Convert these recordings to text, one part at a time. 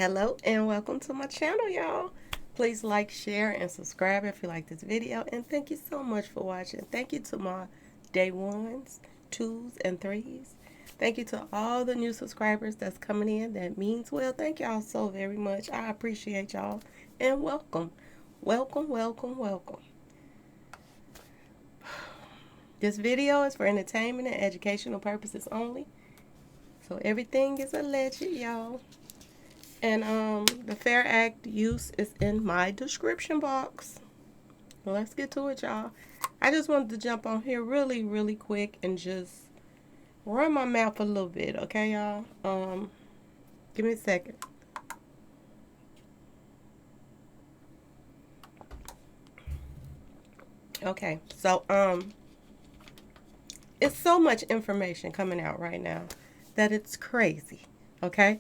Hello and welcome to my channel, y'all. Please like, share, and subscribe if you like this video. And thank you so much for watching. Thank you to my day ones, twos, and threes. Thank you to all the new subscribers that's coming in. That means well. Thank y'all so very much. I appreciate y'all. And welcome. Welcome, welcome, welcome. This video is for entertainment and educational purposes only. So everything is alleged, y'all. And the Fair Act use is in my description box. Well, let's get to it, y'all. I just wanted to jump on here really quick and just run my mouth a little bit, okay, y'all? Give me a second. Okay, so it's so much information coming out right now that it's crazy, okay?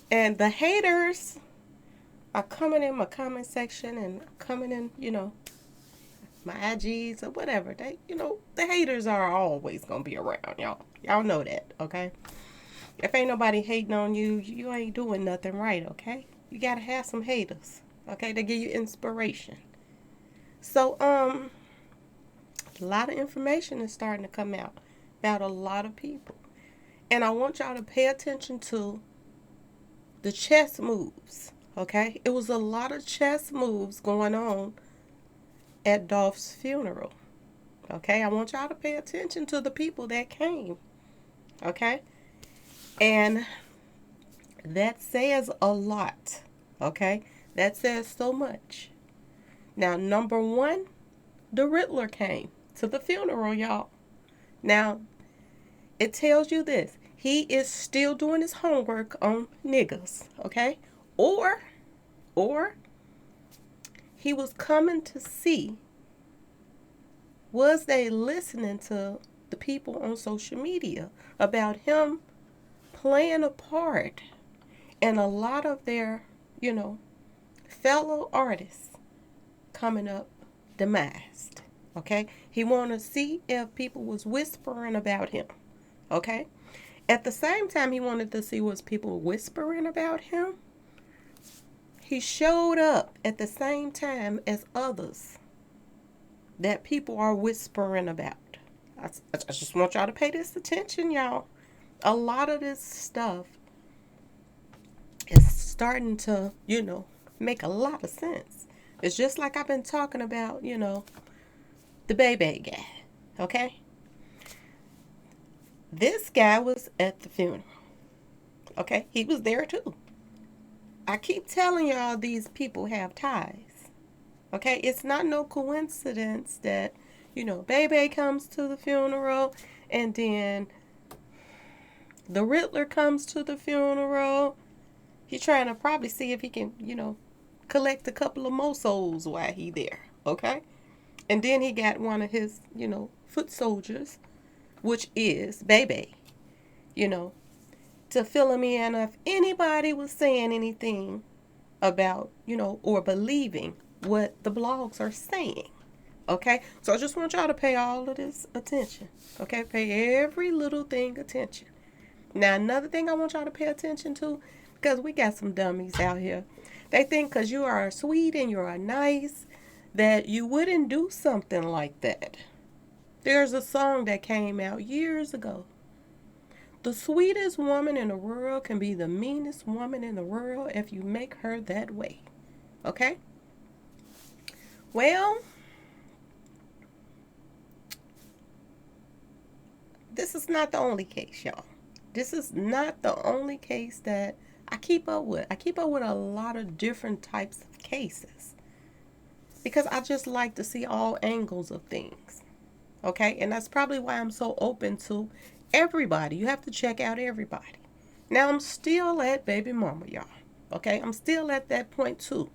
And the haters are coming in my comment section and coming in, my IGs or whatever. They, the haters are always going to be around, y'all. Y'all know that, okay? If ain't nobody hating on you, you ain't doing nothing right, okay? You got to have some haters, okay? They give you inspiration. So, a lot of information is starting to come out about a lot of people. And I want y'all to pay attention to the chess moves, okay? It was a lot of chess moves going on at Dolph's funeral, okay? I want y'all to pay attention to the people that came, okay? And that says a lot, okay? That says so much. Now, number one, the Riddler came to the funeral, y'all. Now, it tells you this. He is still doing his homework on niggas, okay? Or he was coming to see, was they listening to the people on social media about him playing a part in a lot of their, fellow artists coming up demised, okay? He wanted to see if people was whispering about him, okay? At the same time, he wanted to see was people whispering about him. He showed up at the same time as others that people are whispering about. I just want y'all to pay this attention, y'all. A lot of this stuff is starting to, make a lot of sense. It's just like I've been talking about, the baby guy, okay? This guy was at the funeral, okay? He was there too. I keep telling y'all these people have ties, okay? It's not no coincidence that, Bebe comes to the funeral and then the Riddler comes to the funeral. He's trying to probably see if he can, collect a couple of more souls while he there, okay? And then he got one of his, foot soldiers, which is Bebe, to fill him in if anybody was saying anything about, or believing what the blogs are saying. Okay? So I just want y'all to pay all of this attention. Okay? Pay every little thing attention. Now, another thing I want y'all to pay attention to, because we got some dummies out here. They think because you are sweet and you are nice that you wouldn't do something like that. There's a song that came out years ago. The sweetest woman in the world can be the meanest woman in the world if you make her that way. Okay? Well, this is not the only case, y'all. This is not the only case that I keep up with. I keep up with a lot of different types of cases because I just like to see all angles of things. Okay? And that's probably why I'm so open to everybody. You have to check out everybody. Now, I'm still at baby mama, y'all. Okay? I'm still at that point, too.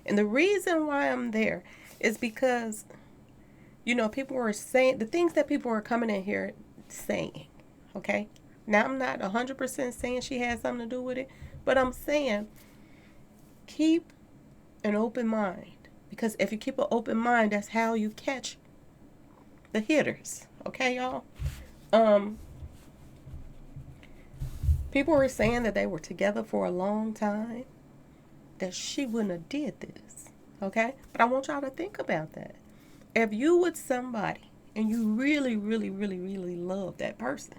And the reason why I'm there is because, people were saying the things that people are coming in here saying. Okay? Now, I'm not 100% saying she has something to do with it, but I'm saying keep an open mind. Because if you keep an open mind, that's how you catch the hitters. Okay, y'all? People were saying that they were together for a long time, that she wouldn't have did this. Okay? But I want y'all to think about that. If you with somebody and you really, really, really, really love that person,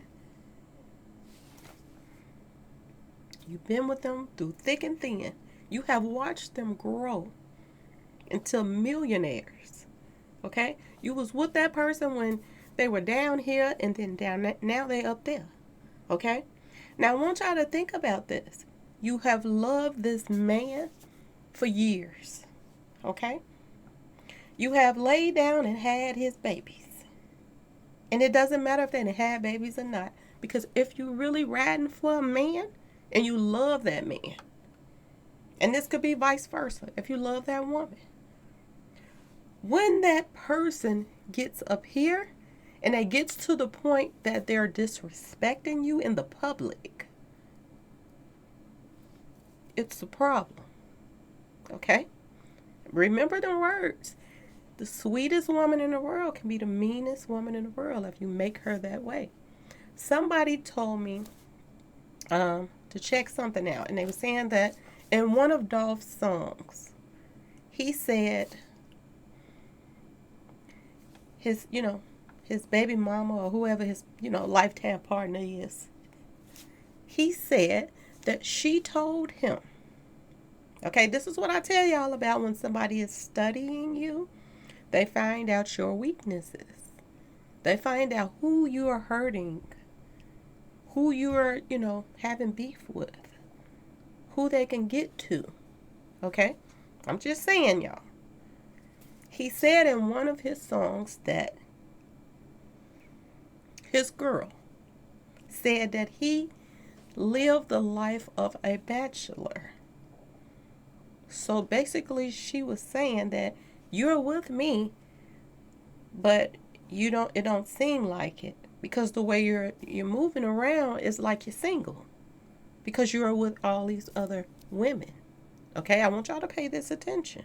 you've been with them through thick and thin, you have watched them grow into millionaires. Okay? You was with that person when they were down here and then now they up there. Okay? Now I want y'all to think about this. You have loved this man for years. Okay? You have laid down and had his babies. And it doesn't matter if they had babies or not. Because if you really riding for a man and you love that man, and this could be vice versa, if you love that woman, when that person gets up here and it gets to the point that they're disrespecting you in the public, it's a problem. Okay? Remember the words. The sweetest woman in the world can be the meanest woman in the world if you make her that way. Somebody told me to check something out, and they were saying that in one of Dolph's songs, he said his baby mama or whoever his, lifetime partner is, he said that she told him, okay, this is what I tell y'all about when somebody is studying you. They find out your weaknesses. They find out who you are hurting, who you are, having beef with, who they can get to. Okay? I'm just saying, y'all. He said in one of his songs that his girl said that he lived the life of a bachelor. So basically she was saying that you're with me, but it don't seem like it, because the way you're moving around is like you're single, because you're with all these other women. Okay, I want y'all to pay this attention.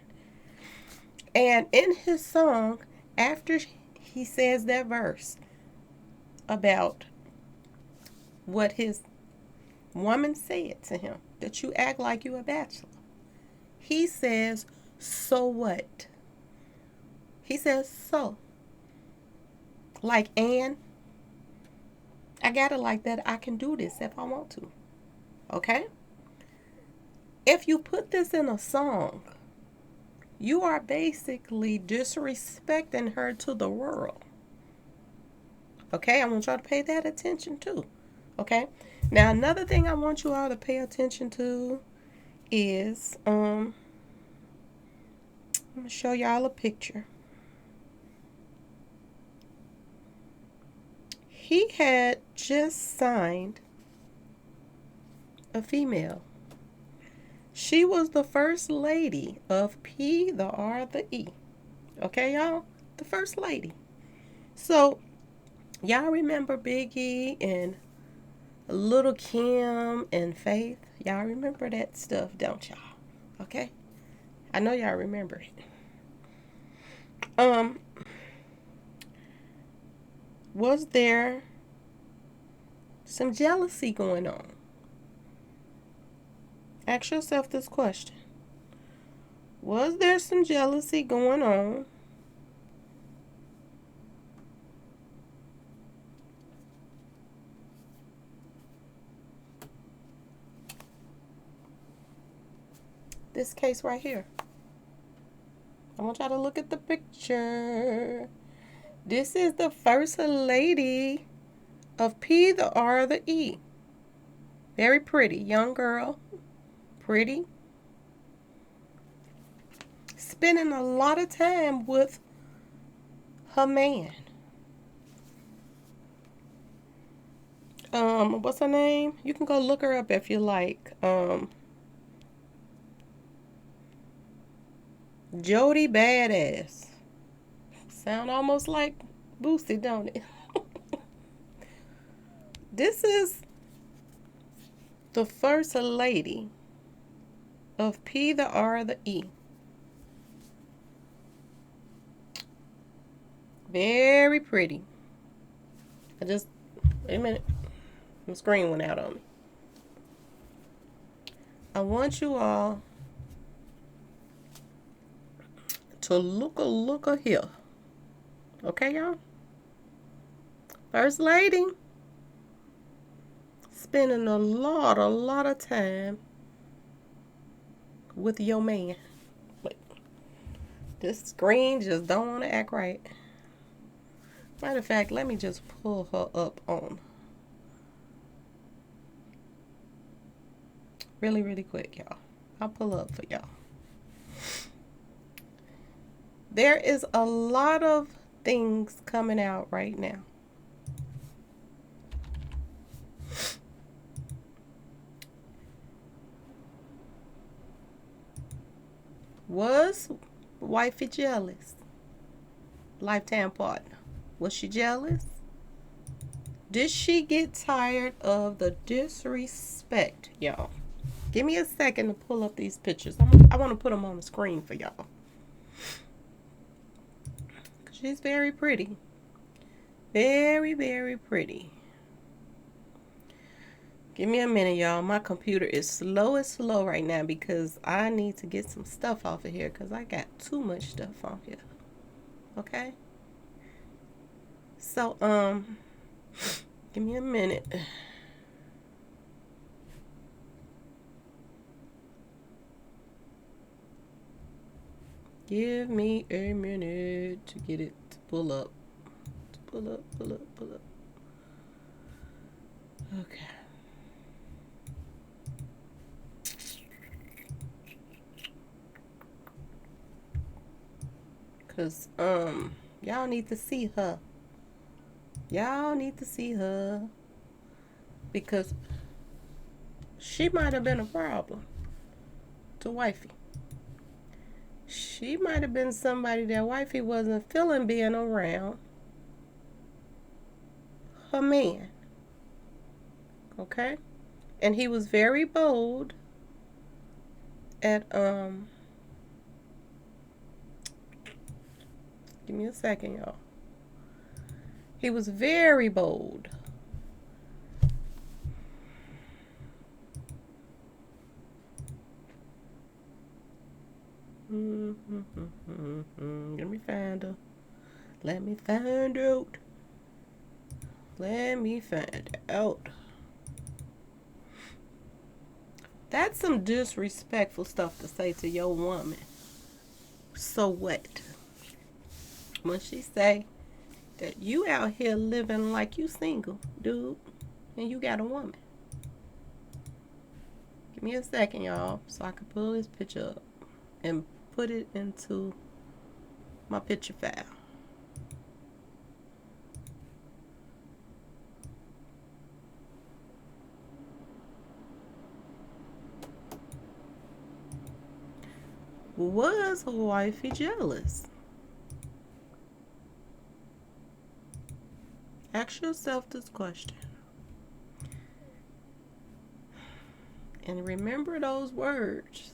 And in his song, after he says that verse about what his woman said to him, that you act like you a bachelor, he says, so what? He says, so. Like, and I got it like that. I can do this if I want to. Okay? If you put this in a song, you are basically disrespecting her to the world. Okay? I want y'all to pay that attention too. Okay? Now, another thing I want you all to pay attention to is, I'm going to show y'all a picture. He had just signed a female. She was the first lady of P, the R, the E. Okay, y'all? The first lady. So, y'all remember Biggie and Little Kim and Faith? Y'all remember that stuff, don't y'all? Okay? I know y'all remember it. Was there some jealousy going on? Ask yourself this question. Was there some jealousy going on? This case right here. I want y'all to look at the picture. This is the first lady of P, the R, the E. Very pretty. Young girl. Pretty. Spending a lot of time with her man. What's her name? You can go look her up if you like. Jody Badass. Sound almost like Boosie, don't it? This is the first lady of P, the R, the E. Very pretty. Wait a minute. My screen went out on me. I want you all to look here. Okay, y'all? First lady spending a lot of time with your man. Wait, this screen just don't want to act right. Matter of fact, let me just pull her up on really quick, y'all. I'll pull up for y'all. There is a lot of things coming out right now. Was wifey jealous? Lifetime partner. Was she jealous? Did she get tired of the disrespect, y'all? Give me a second to pull up these pictures. I want to put them on the screen for y'all. She's very pretty. Very pretty. Give me a minute, y'all. My computer is slow right now because I need to get some stuff off of here because I got too much stuff on here. Okay? So, give me a minute. Give me a minute to get it to pull up. Pull up. Okay. Cause y'all need to see her. Y'all need to see her because she might have been a problem to wifey. She might have been somebody that wifey wasn't feeling being around her man. Okay? And he was very bold at give me a second, y'all. He was very bold. Let me find her. Let me find out. Let me find out. That's some disrespectful stuff to say to your woman. So what? When she say that you out here living like you single, dude, and you got a woman. Give me a second, y'all, so I can pull this picture up and put it into my picture file. Was wifey jealous? Ask yourself this question. And remember those words.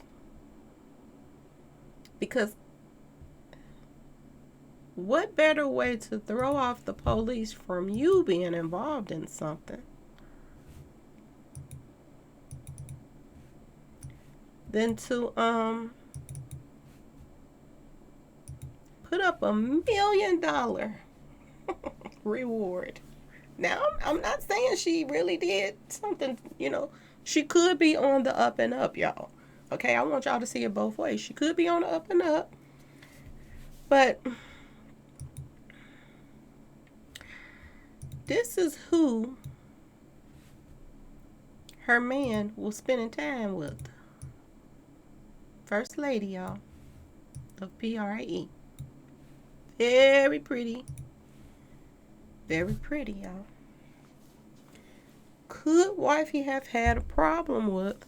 Because what better way to throw off the police from you being involved in something than to put up $1 million reward. Now, I'm not saying she really did something, she could be on the up and up, y'all. Okay, I want y'all to see it both ways. She could be on the up and up, but this is who her man was spending time with. First lady, y'all, of PRE. Very pretty. Very pretty, y'all. Could wifey have had a problem with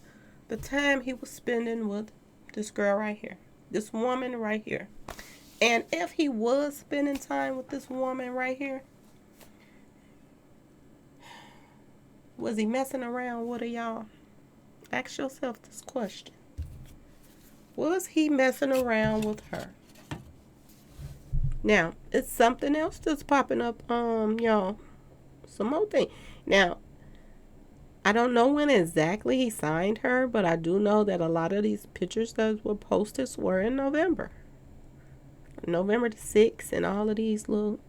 the time he was spending with this girl right here? This woman right here. And if he was spending time with this woman right here, was he messing around with her, y'all? Ask yourself this question. Was he messing around with her? Now, it's something else that's popping up, y'all. Some more thing. Now, I don't know when exactly he signed her, but I do know that a lot of these pictures that were posted were in November. November the 6th and all of these little.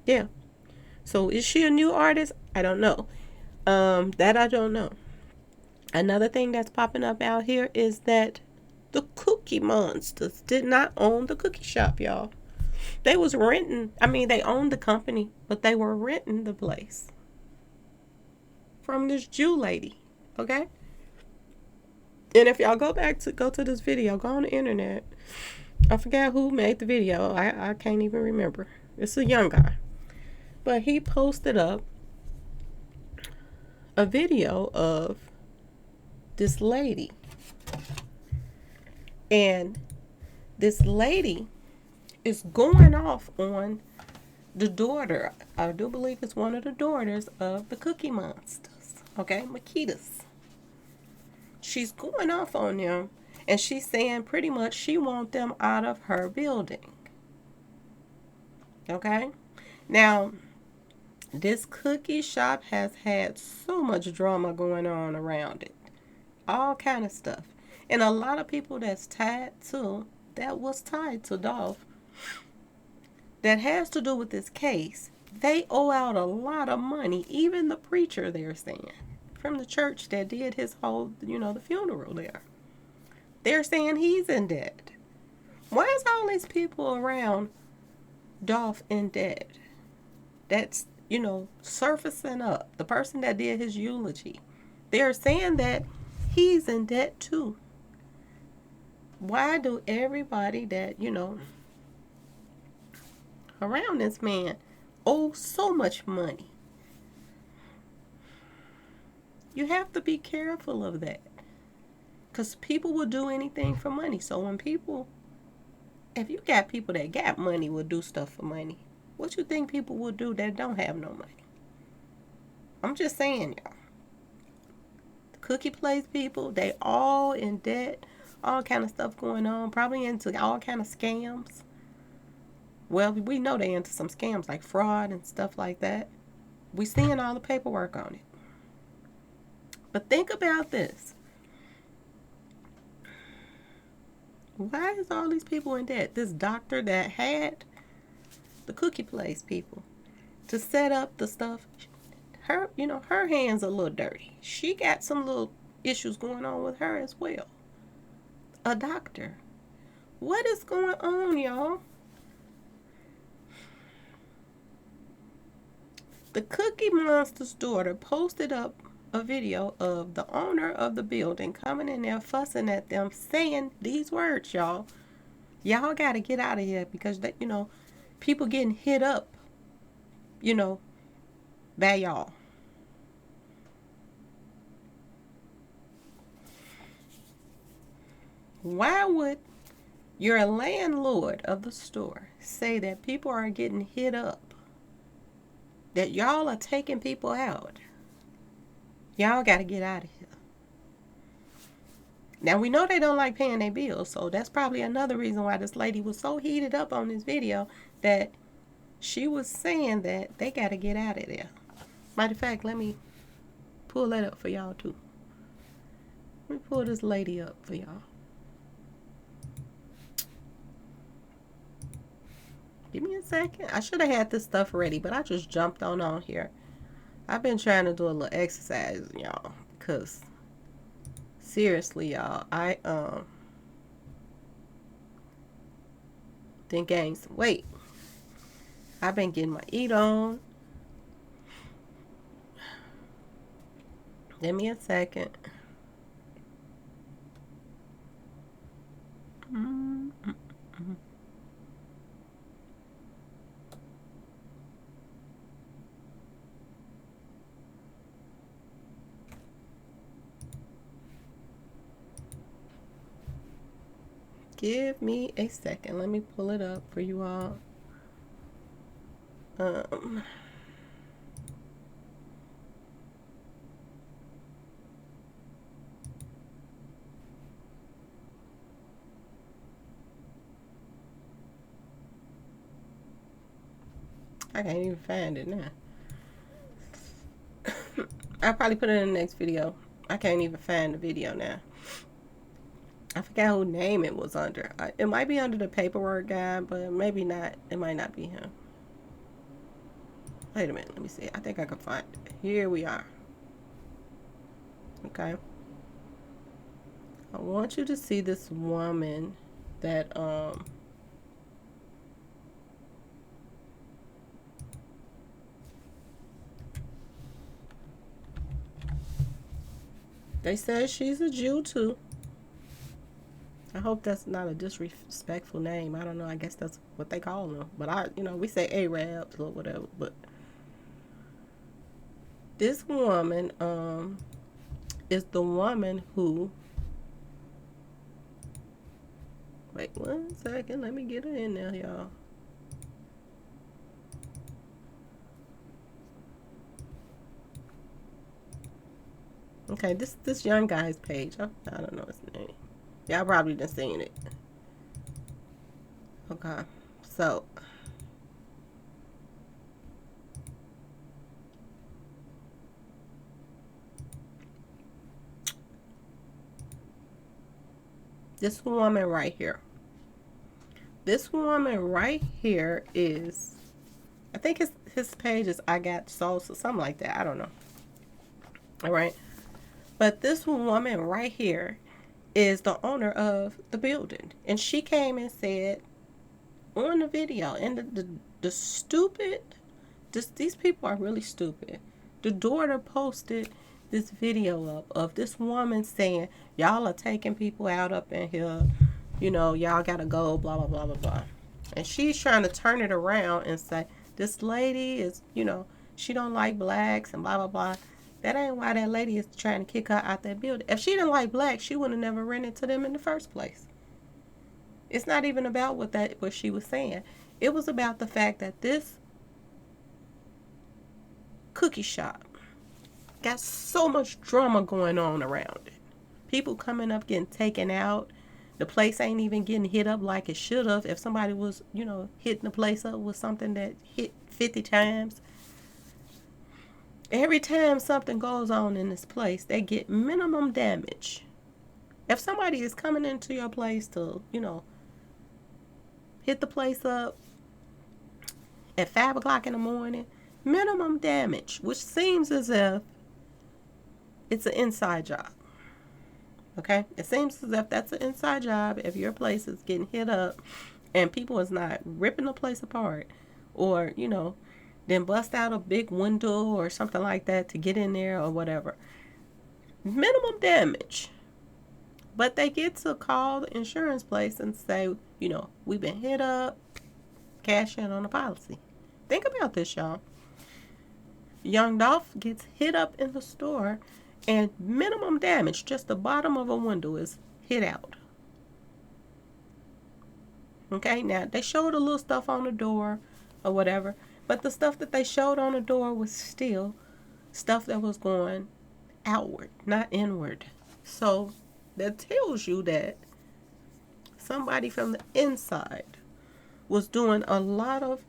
Yeah. So is she a new artist? I don't know. That I don't know. Another thing that's popping up out here is that the Cookie Monsters did not own the cookie shop, y'all. They was renting. I mean, they owned the company, but they were renting the place from this Jew lady. Okay. And if y'all go to this video, go on the internet. I forgot who made the video. I can't even remember. It's a young guy. But he posted up a video of this lady. And this lady is going off on the daughter. I do believe it's one of the daughters of the Cookie Monsters. Okay, Makeda's. She's going off on them, and she's saying pretty much she wants them out of her building. Okay? Now, this cookie shop has had so much drama going on around it. All kind of stuff. And a lot of people that was tied to Dolph, that has to do with this case, they owe out a lot of money. Even the preacher, they're saying, from the church that did his whole, the funeral there. They're saying he's in debt. Why is all these people around Dolph in debt? That's, surfacing up. The person that did his eulogy. They're saying that he's in debt too. Why do everybody that, around this man owe so much money? You have to be careful of that. Because people will do anything for money. So if you got people that got money will do stuff for money, what you think people will do that don't have no money? I'm just saying, y'all. The cookie place people, they all in debt. All kind of stuff going on. Probably into all kind of scams. Well, we know they into some scams like fraud and stuff like that. We seeing all the paperwork on it. But think about this. Why is all these people in debt? This doctor that had the cookie place people to set up the stuff, her hands are a little dirty. She got some little issues going on with her as well. A doctor. What is going on, y'all? The Cookie Monster's daughter posted up a video of the owner of the building coming in there fussing at them, saying these words, y'all. Y'all got to get out of here because, people getting hit up, by y'all. Why would your landlord of the store say that people are getting hit up? That y'all are taking people out? Y'all got to get out of here. Now, we know they don't like paying their bills, so that's probably another reason why this lady was so heated up on this video that she was saying that they got to get out of there. Matter of fact, let me pull that up for y'all, too. Let me pull this lady up for y'all. Give me a second. I should have had this stuff ready, but I just jumped on here. I've been trying to do a little exercise, y'all, because seriously, y'all, I didn't gain some weight. I've been getting my eat on. Give me a second. Give me a second. Let me pull it up for you all. I can't even find it now. I'll probably put it in the next video. I can't even find the video now. I forgot whose name it was under. It might be under the paperwork guy, but maybe not. It might not be him. Wait a minute. Let me see. I think I can find it. Here we are. Okay. I want you to see this woman that they said she's a Jew too. I hope that's not a disrespectful name. I don't know. I guess that's what they call them. But we say Arabs or whatever. But this woman is the woman who. Wait 1 second. Let me get her in there, y'all. Okay, this young guy's page. I don't know his name. Y'all probably done seen it. Okay, so this woman right here. This woman right here is, I think his page is I Got Sauce or something like that. I don't know. All right, but this woman right here is the owner of the building, and she came and said on the video, and the stupid, these people are really stupid. The daughter posted this video up of this woman saying, y'all are taking people out up in here, y'all gotta go, blah blah blah blah blah. And she's trying to turn it around and say this lady is, she don't like blacks and blah blah blah. That ain't why that lady is trying to kick her out that building. If she didn't like blacks, she would have never rented to them in the first place. It's not even about what she was saying. It was about the fact that this cookie shop got so much drama going on around it. People coming up getting taken out. The place ain't even getting hit up like it should have. If somebody was, hitting the place up with something that hit 50 times. Every time something goes on in this place, they get minimum damage. If somebody is coming into your place to, hit the place up at 5 o'clock in the morning, minimum damage, which seems as if it's an inside job. Okay? It seems as if that's an inside job if your place is getting hit up and people is not ripping the place apart or, then bust out a big window or something like that to get in there or whatever. Minimum damage. But they get to call the insurance place and say, we've been hit up, cash in on the policy. Think about this, y'all. Young Dolph gets hit up in the store and minimum damage, just the bottom of a window is hit out. Okay, now they showed a little stuff on the door or whatever, but the stuff that they showed on the door was still stuff that was going outward, not inward. So that tells you that somebody from the inside was doing a lot of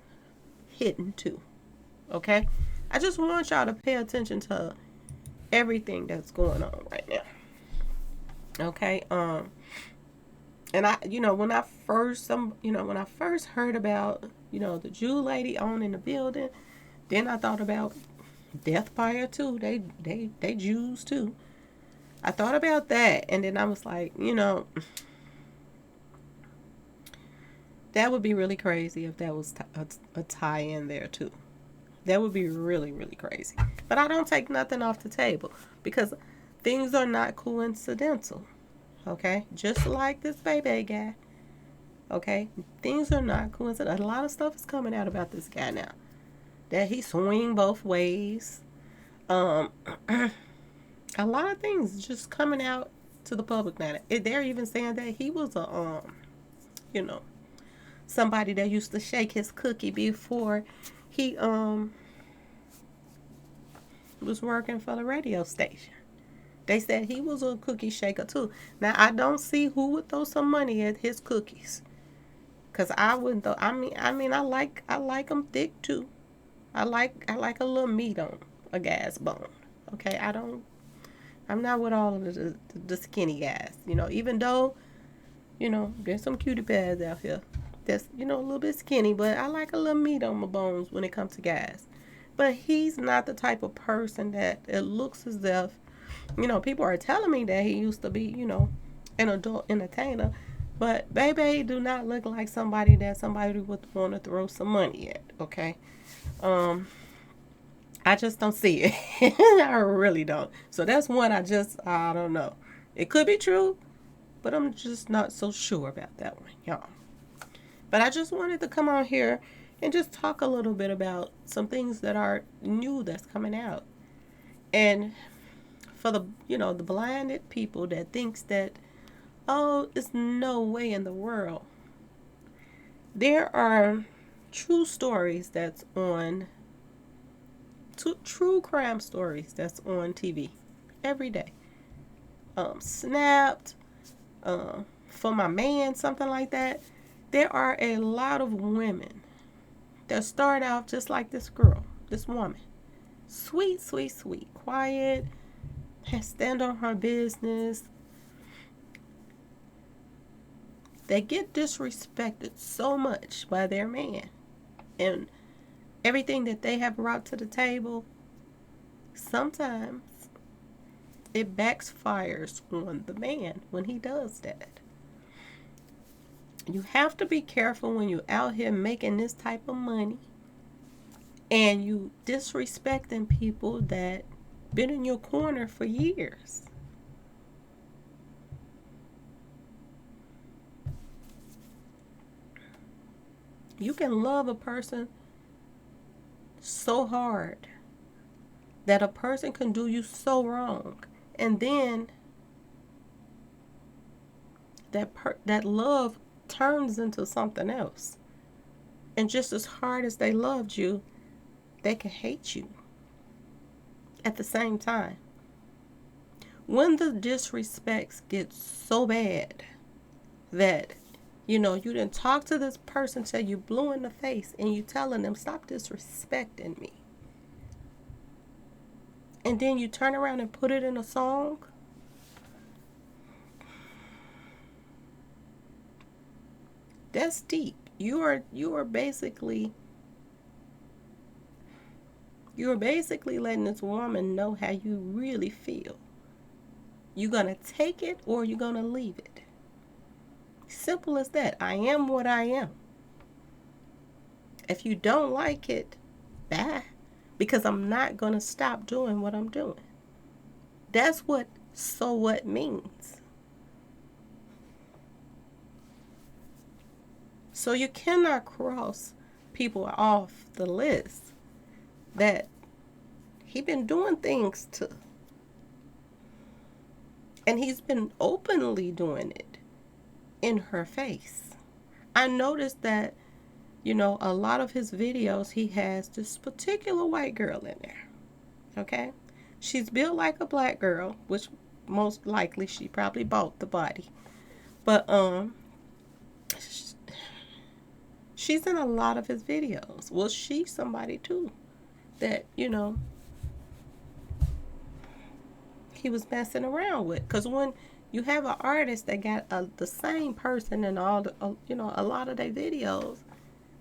hitting too. Okay? I just want y'all to pay attention to everything that's going on right now. Okay? And when I first heard about, the Jew lady owning the building, then I thought about Death Fire too. They Jews too. I thought about that, and then I was like, that would be really crazy if that was a tie in there too. That would be really, really crazy. But I don't take nothing off the table because things are not coincidental. Okay? Just like this baby guy. Okay? Things are not coincidental. A lot of stuff is coming out about this guy now. That he swing both ways. A lot of things just coming out to the public now. They're even saying that he was a somebody that used to shake his cookie before he was working for the radio station. They said he was a cookie shaker too. Now I don't see who would throw some money at his cookies, cause I wouldn't throw. I mean I like them thick too. I like a little meat on a guy's bone. Okay, I'm not with all of the skinny guys. Even though there's some cutie pads out here that's a little bit skinny, but I like a little meat on my bones when it comes to guys. But he's not the type of person that it looks as if people are telling me that he used to be an adult entertainer. But baby do not look like somebody that somebody would want to throw some money at. Okay. Um, I just don't see it. I really don't. So that's one I don't know. It could be true, but I'm just not so sure about that one, y'all. But I just wanted to come on here and just talk a little bit about some things that are new that's coming out. And for the blinded people that thinks that, oh, there's no way in the world. There are true stories that's on true crime stories that's on TV every day. Snapped, for my man, something like that. There are a lot of women that start out just like this girl, this woman. Sweet, sweet, sweet, quiet, stand on her business. They get disrespected so much by their man. And everything that they have brought to the table, sometimes it backfires on the man when he does that. You have to be careful when you're out here making this type of money and you disrespecting people that been in your corner for years. You can love a person so hard that a person can do you so wrong, and then that love turns into something else. And just as hard as they loved you, they can hate you at the same time. When the disrespects get so bad that you didn't talk to this person till you blue in the face and you telling them stop disrespecting me, and then you turn around and put it in a song, that's deep. You are basically letting this woman know how you really feel. You're gonna take it or you're gonna leave it. Simple as that. I am what I am. If you don't like it, bye. Because I'm not gonna stop doing what I'm doing. That's what so what means. So you cannot cross people off the list that he been doing things to. And he's been openly doing it in her face. I noticed that, a lot of his videos, he has this particular white girl in there. Okay? She's built like a black girl, which most likely she probably bought the body. But, she's in a lot of his videos. Well, she's somebody too that, he was messing around with. Because when you have an artist that got the same person in all the, a lot of their videos,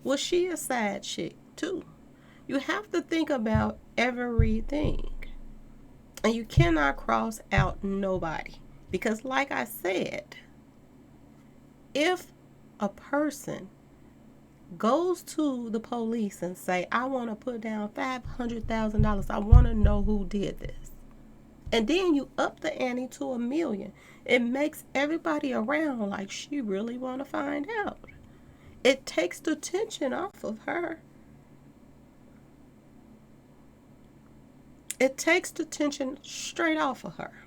well, she a side chick too. You have to think about everything. And you cannot cross out nobody. Because like I said, if a person goes to the police and say, I want to put down $500,000. I want to know who did this. And then you up the ante to $1 million. It makes everybody around like she really want to find out. It takes the tension off of her. It takes the tension straight off of her.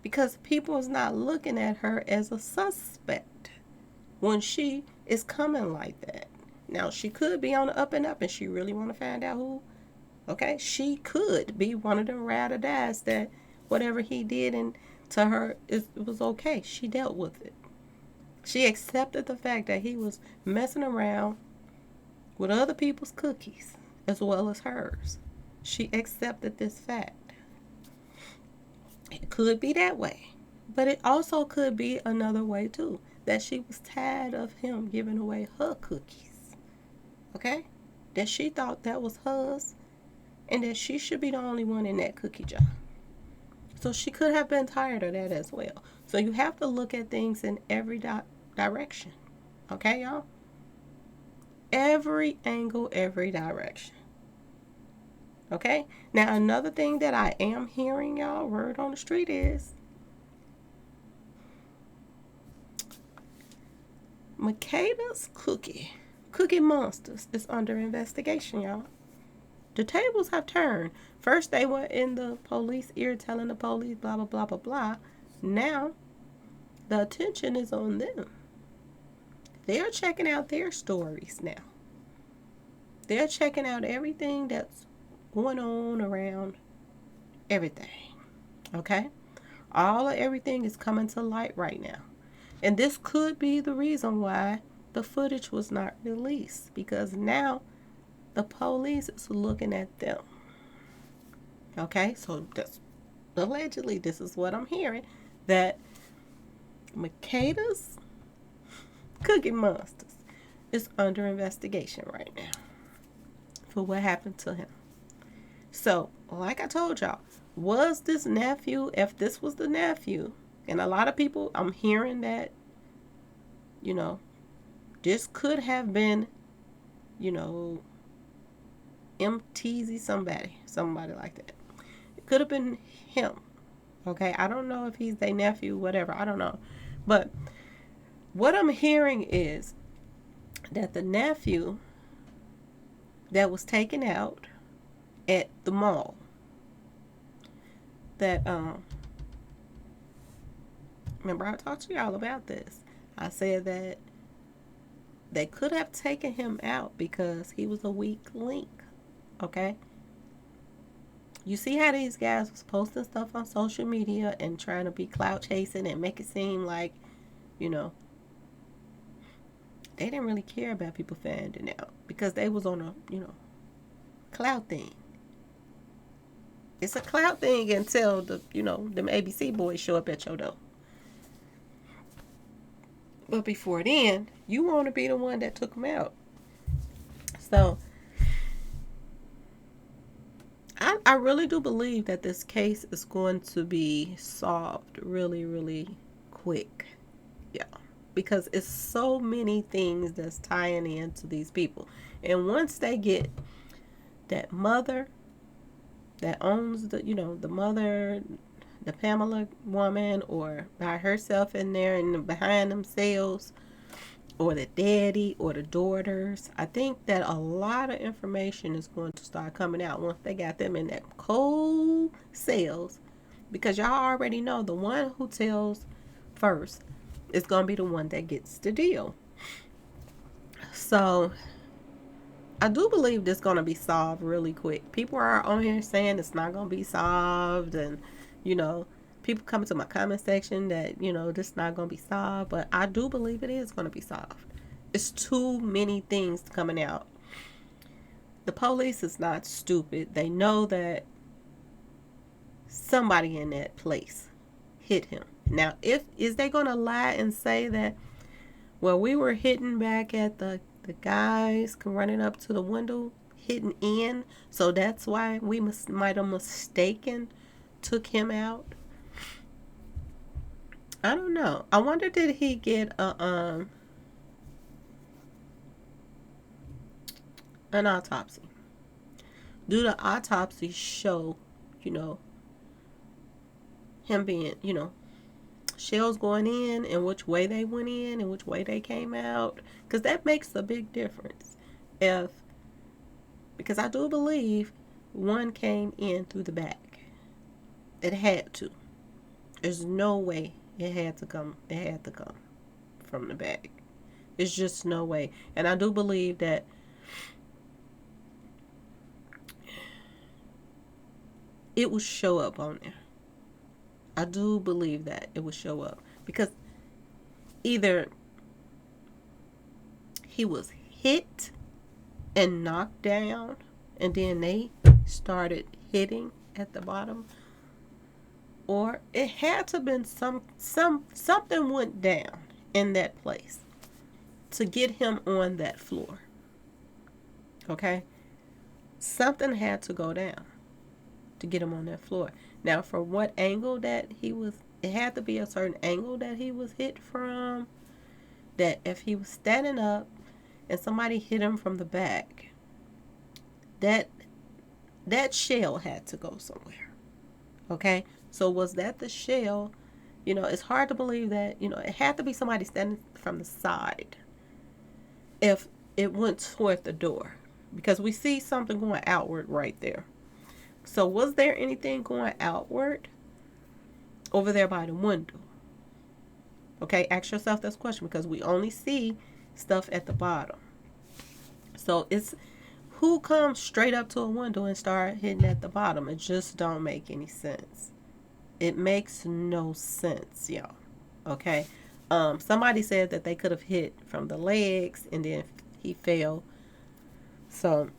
Because people is not looking at her as a suspect when she is coming like that. Now, she could be on the up and up and she really want to find out who. Okay, she could be one of them ride or dies that whatever he did and to her, it was okay. She dealt with it. She accepted the fact that he was messing around with other people's cookies as well as hers. She accepted this fact. It could be that way, but it also could be another way too, that she was tired of him giving away her cookies. Okay? That she thought that was hers and that she should be the only one in that cookie jar. So she could have been tired of that as well. So you have to look at things in every direction. Okay, y'all? Every angle, every direction. Okay? Now, another thing that I am hearing, y'all, word on the street is Makeda's Cookie Monsters, is under investigation, y'all. The tables have turned. First, they were in the police ear telling the police blah, blah, blah, blah, blah. Now, the attention is on them. They're checking out their stories now. They're checking out everything that's going on around everything. Okay? All of everything is coming to light right now. And this could be the reason why the footage was not released, because now the police is looking at them. Okay? So that's allegedly, this is what I'm hearing, that Makeda's Cookie Monsters is under investigation right now for what happened to him. So, like I told y'all, was this nephew, if this was the nephew, and a lot of people, I'm hearing that, this could have been, MTZ somebody like that. It could have been him. Okay, I don't know if he's their nephew, whatever, I don't know. But what I'm hearing is that the nephew that was taken out at the mall, that remember I talked to y'all about this. I said that they could have taken him out because he was a weak link. Okay? You see how these guys was posting stuff on social media and trying to be clout chasing and make it seem like, they didn't really care about people finding out because they was on a, clout thing. It's a clout thing until them ABC boys show up at your door. But before then, you want to be the one that took them out. So, I really do believe that this case is going to be solved really, really quick. Yeah. Because it's so many things that's tying into these people. And once they get that mother that owns the mother, the Pamela woman, or by herself in there and behind themselves, or the daddy or the daughters, I think that a lot of information is going to start coming out once they got them in that cold cells, because y'all already know the one who tells first is going to be the one that gets the deal. So I do believe this is going to be solved really quick. People are on here saying it's not going to be solved, and people coming to my comment section that this is not going to be solved, but I do believe it is going to be solved. It's too many things coming out. The police is not stupid. They know that somebody in that place hit him. Now, is they going to lie and say that, well, we were hitting back at the guys running up to the window, hitting in, so that's why we might have mistaken took him out? I don't know. I wonder, did he get an autopsy? Do the autopsy show, him being, shells going in and which way they went in and which way they came out? Because that makes a big difference. Because I do believe one came in through the back. It had to. There's no way it had to come from the back. It's just no way. And I do believe that it will show up on there. I do believe that it will show up. Because either he was hit and knocked down, and then they started hitting at the bottom, or it had to been something went down in that place to get him on that floor. Okay? Something had to go down to get him on that floor. Now, from what angle that he was, it had to be a certain angle that he was hit from. That if he was standing up and somebody hit him from the back, that shell had to go somewhere. Okay? So was that the shell? It's hard to believe that, it had to be somebody standing from the side if it went toward the door, because we see something going outward right there. So was there anything going outward over there by the window? Okay, ask yourself this question, because we only see stuff at the bottom. So it's who comes straight up to a window and start hitting at the bottom? It just don't make any sense. It makes no sense, y'all. Okay. Somebody said that they could have hit from the legs and then he fell. So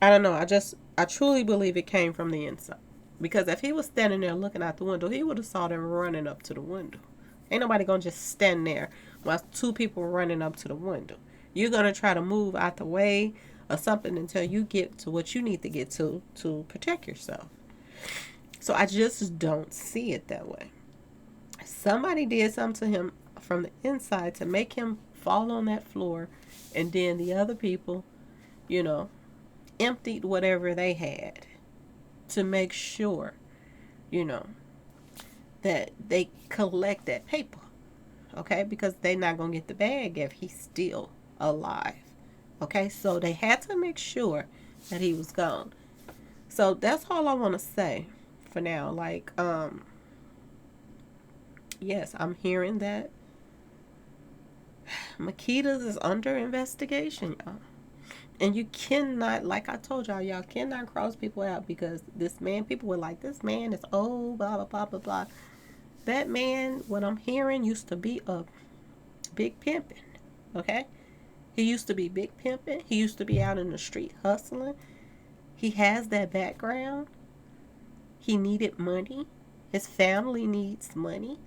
I don't know. I truly believe it came from the inside. Because if he was standing there looking out the window, he would have saw them running up to the window. Ain't nobody gonna just stand there while two people running up to the window. You're gonna try to move out the way or something until you get to what you need to get to protect yourself. So I just don't see it that way. Somebody did something to him from the inside to make him fall on that floor, and then the other people, emptied whatever they had to make sure, that they collect that paper. Okay? Because they're not going to get the bag if he's still alive. Okay? So they had to make sure that he was gone. So that's all I want to say for now. Like, yes, I'm hearing that Makeda is under investigation, y'all. And you cannot, like I told y'all cannot cross people out because this man, people were like, this man is old, blah, blah, blah, blah, blah. That man, what I'm hearing, used to be a big pimping, okay? He used to be big pimping. He used to be out in the street hustling. He has that background. He needed money. His family needs money.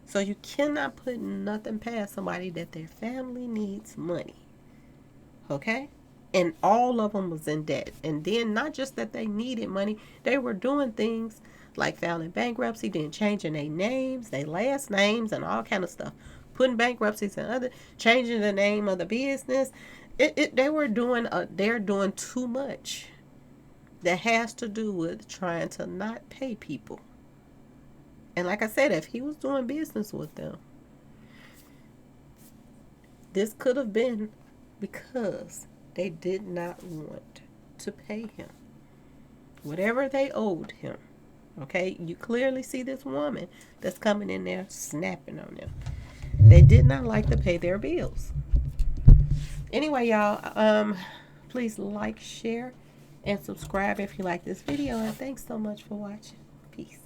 So you cannot put nothing past somebody that their family needs money. Okay? And all of them was in debt. And then not just that they needed money, they were doing things like filing bankruptcy, then changing their names, their last names, and all kind of stuff. Putting bankruptcies and other, changing the name of the business. They're doing too much that has to do with trying to not pay people. And like I said, if he was doing business with them, this could have been because they did not want to pay him whatever they owed him. Okay, you clearly see this woman that's coming in there snapping on them. They did not like to pay their bills. Anyway, y'all, please like, share, and subscribe if you like this video. And thanks so much for watching. Peace.